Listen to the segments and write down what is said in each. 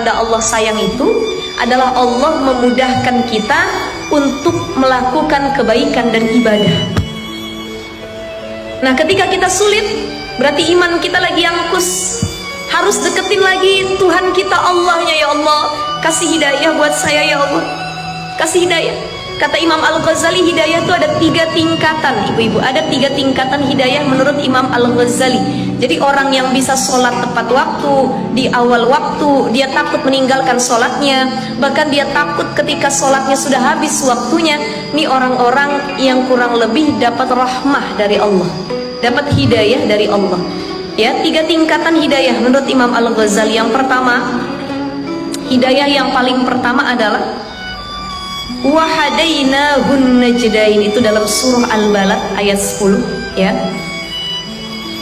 tanda Allah sayang itu adalah Allah memudahkan kita untuk melakukan kebaikan dan ibadah. Nah, ketika kita sulit, berarti iman kita lagi angkus. Harus deketin lagi Tuhan kita, Allahnya. Ya Allah, kasih hidayah buat saya ya Allah, kasih hidayah. Kata Imam Al-Ghazali, hidayah itu ada 3 tingkatan, ibu-ibu. Ada 3 tingkatan hidayah menurut Imam Al-Ghazali. Jadi orang yang bisa sholat tepat waktu, di awal waktu, dia takut meninggalkan sholatnya, bahkan dia takut ketika sholatnya sudah habis waktunya. Ini orang-orang yang kurang lebih dapat rahmah dari Allah, dapat hidayah dari Allah. Ya, 3 tingkatan hidayah menurut Imam Al-Ghazali. Yang pertama, hidayah yang paling pertama adalah wahadainahun najdain, itu dalam surah Al-Balad ayat 10 ya.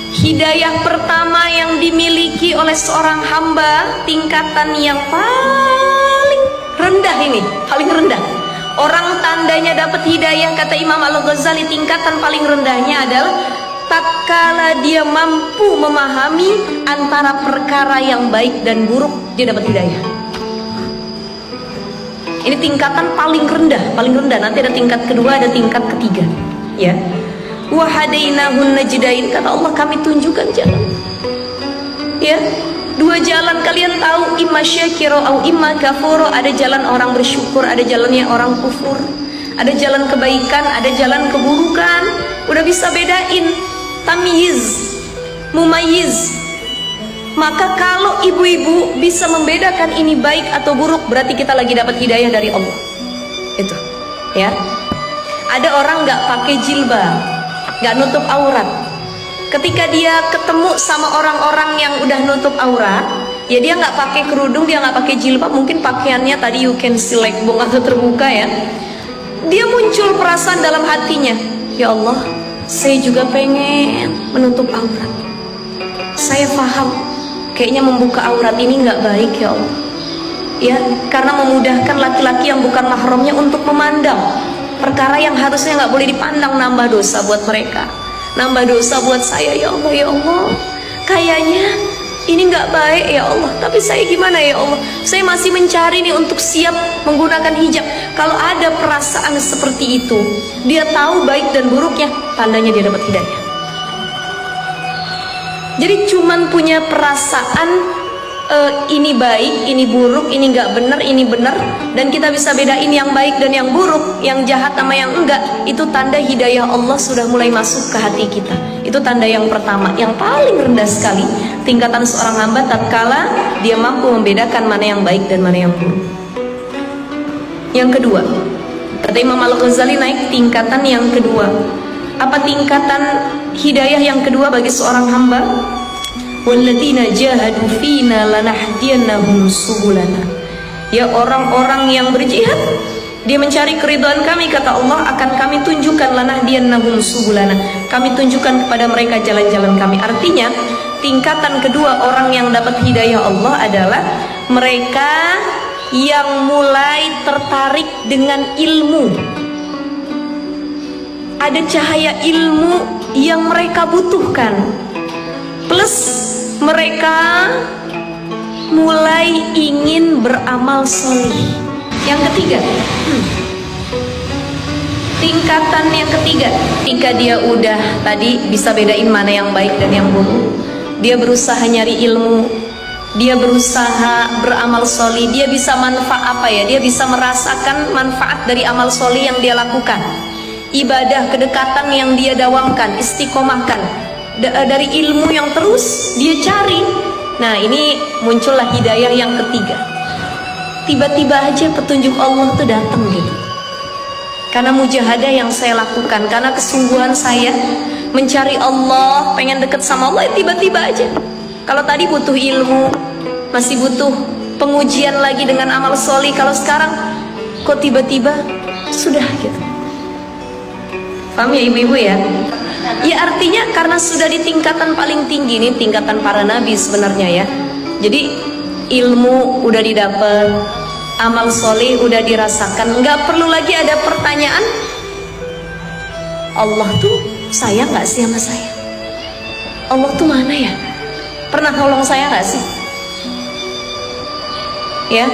Hidayah pertama yang dimiliki oleh seorang hamba, tingkatan yang paling rendah ini, paling rendah. Orang tandanya dapat hidayah, kata Imam Al-Ghazali, tingkatan paling rendahnya adalah tatkala dia mampu memahami antara perkara yang baik dan buruk, dia dapat hidayah. Ini tingkatan paling rendah, paling rendah. Nanti ada tingkat kedua, ada tingkat ketiga. Ya. Wahadainahun najdain, kata Allah, kami tunjukkan jalan. Ya, 2 jalan kalian tahu, imma syakiro au imma kafuro. Ada jalan orang bersyukur, ada jalannya orang kufur. Ada jalan kebaikan, ada jalan keburukan. Udah bisa bedain, tamyiz, mumayyiz. Maka kalau ibu-ibu bisa membedakan ini baik atau buruk, berarti kita lagi dapat hidayah dari Allah. Itu, ya. Ada orang nggak pakai jilbab, nggak nutup aurat. Ketika dia ketemu sama orang-orang yang udah nutup aurat, ya dia nggak pakai kerudung, dia nggak pakai jilbab, mungkin pakaiannya tadi you can see leg bone atau terbuka ya. Dia muncul perasaan dalam hatinya, ya Allah, saya juga pengen menutup aurat. Saya paham, kayaknya membuka aurat ini nggak baik ya Allah. Ya, karena memudahkan laki-laki yang bukan mahramnya untuk memandang perkara yang harusnya nggak boleh dipandang, nambah dosa buat mereka, nambah dosa buat saya. Ya Allah, ya Allah, kayaknya ini nggak baik ya Allah. Tapi saya gimana ya Allah? Saya masih mencari nih untuk siap menggunakan hijab. Kalau ada perasaan seperti itu, dia tahu baik dan buruknya, tandanya dia dapat hidayah. Jadi cuman punya perasaan ini baik, ini buruk, ini nggak benar, ini benar, dan kita bisa bedain yang baik dan yang buruk, yang jahat sama yang enggak, itu tanda hidayah Allah sudah mulai masuk ke hati kita. Itu tanda yang pertama, yang paling rendah sekali tingkatan seorang hamba tatkala dia mampu membedakan mana yang baik dan mana yang buruk. Yang kedua, kata Imam Al-Ghazali, naik tingkatan yang kedua. Apa tingkatan hidayah yang kedua bagi seorang hamba? Walladzina jahadu fina lanahdiyannahum subulana. Ya, orang-orang yang berjihad, dia mencari keridhaan kami, kata Allah, akan kami tunjukkan lanahdiyannahum subulana. Kami tunjukkan kepada mereka jalan-jalan kami. Artinya, tingkatan kedua orang yang dapat hidayah Allah adalah mereka yang mulai tertarik dengan ilmu. Ada cahaya ilmu yang mereka butuhkan, plus mereka mulai ingin beramal solih. Yang ketiga, tingkatan yang ketiga, ketika dia udah tadi bisa bedain mana yang baik dan yang buruk, dia berusaha nyari ilmu, dia berusaha beramal solih, dia bisa manfaat apa ya? Dia bisa merasakan manfaat dari amal solih yang dia lakukan, ibadah, kedekatan yang dia dawamkan, istiqomahkan, dari ilmu yang terus dia cari. Nah, ini muncullah hidayah yang ketiga. Tiba-tiba aja petunjuk Allah tuh datang gitu. Karena mujahadah yang saya lakukan, karena kesungguhan saya mencari Allah, pengen deket sama Allah, tiba-tiba aja. Kalau tadi butuh ilmu, masih butuh pengujian lagi dengan amal solih. Kalau sekarang kok tiba-tiba sudah gitu. Paham ya ibu-ibu ya? Ya, artinya karena sudah di tingkatan paling tinggi, nih tingkatan para nabi sebenarnya ya. Jadi ilmu udah didapat, amal soleh udah dirasakan, nggak perlu lagi ada pertanyaan, Allah tuh sayang nggak sih sama saya? Allah tuh mana ya? Pernah nolong saya nggak sih? Ya,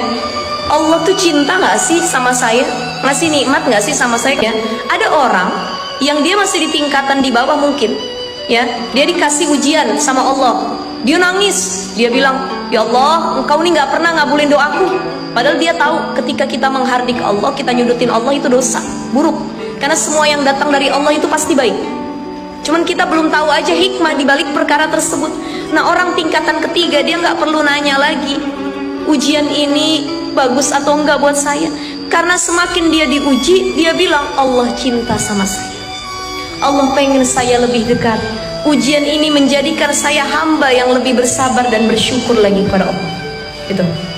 Allah tuh cinta nggak sih sama saya? Ngasih nikmat nggak sih sama saya? Ya, ada orang yang dia masih di tingkatan di bawah mungkin, ya, dia dikasih ujian sama Allah, dia nangis, dia bilang, ya Allah, engkau ini nggak pernah ngabulin doaku. Padahal dia tahu ketika kita menghardik Allah, kita nyudutin Allah itu dosa, buruk. Karena semua yang datang dari Allah itu pasti baik. Cuman kita belum tahu aja hikmah dibalik perkara tersebut. Nah, orang tingkatan ketiga dia nggak perlu nanya lagi, ujian ini bagus atau enggak buat saya. Karena semakin dia diuji, dia bilang Allah cinta sama saya, Allah pengen saya lebih dekat. Ujian ini menjadikan saya hamba yang lebih bersabar dan bersyukur lagi kepada Allah. Gitu.